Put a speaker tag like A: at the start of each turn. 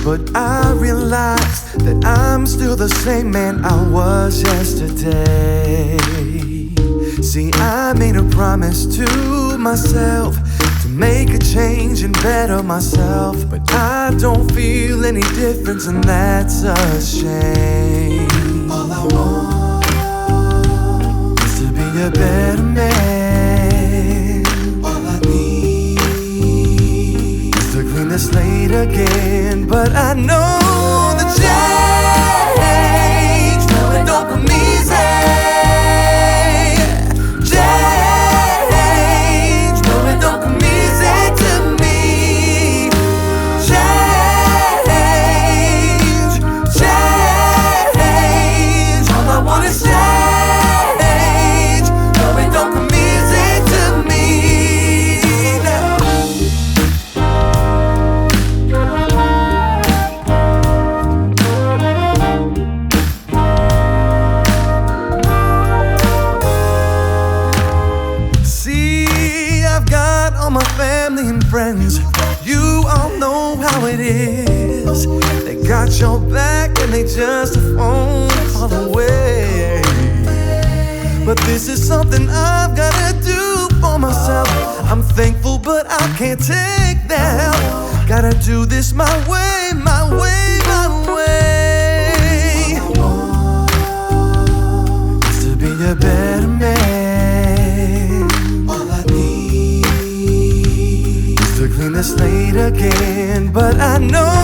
A: But I realized that I'm still the same man I was yesterday. See, I made a promise to myself to make a change and better myself, but I don't feel any difference, and that's a shame. All I want is to be a better man. All I need is to clean the slate again. But I know the change, no, it don't come easy. Change, no, it don't come easy to me. Change, change, all I want is change. No, it don't come easy to me. My family and friends, you all know how it is. They got your back and they just a phone call away. But this is something I've gotta do for myself. I'm thankful, but I can't take that help. Gotta do this my way, my way, my way. All I want is to be a better man. Clean the slate again, but I know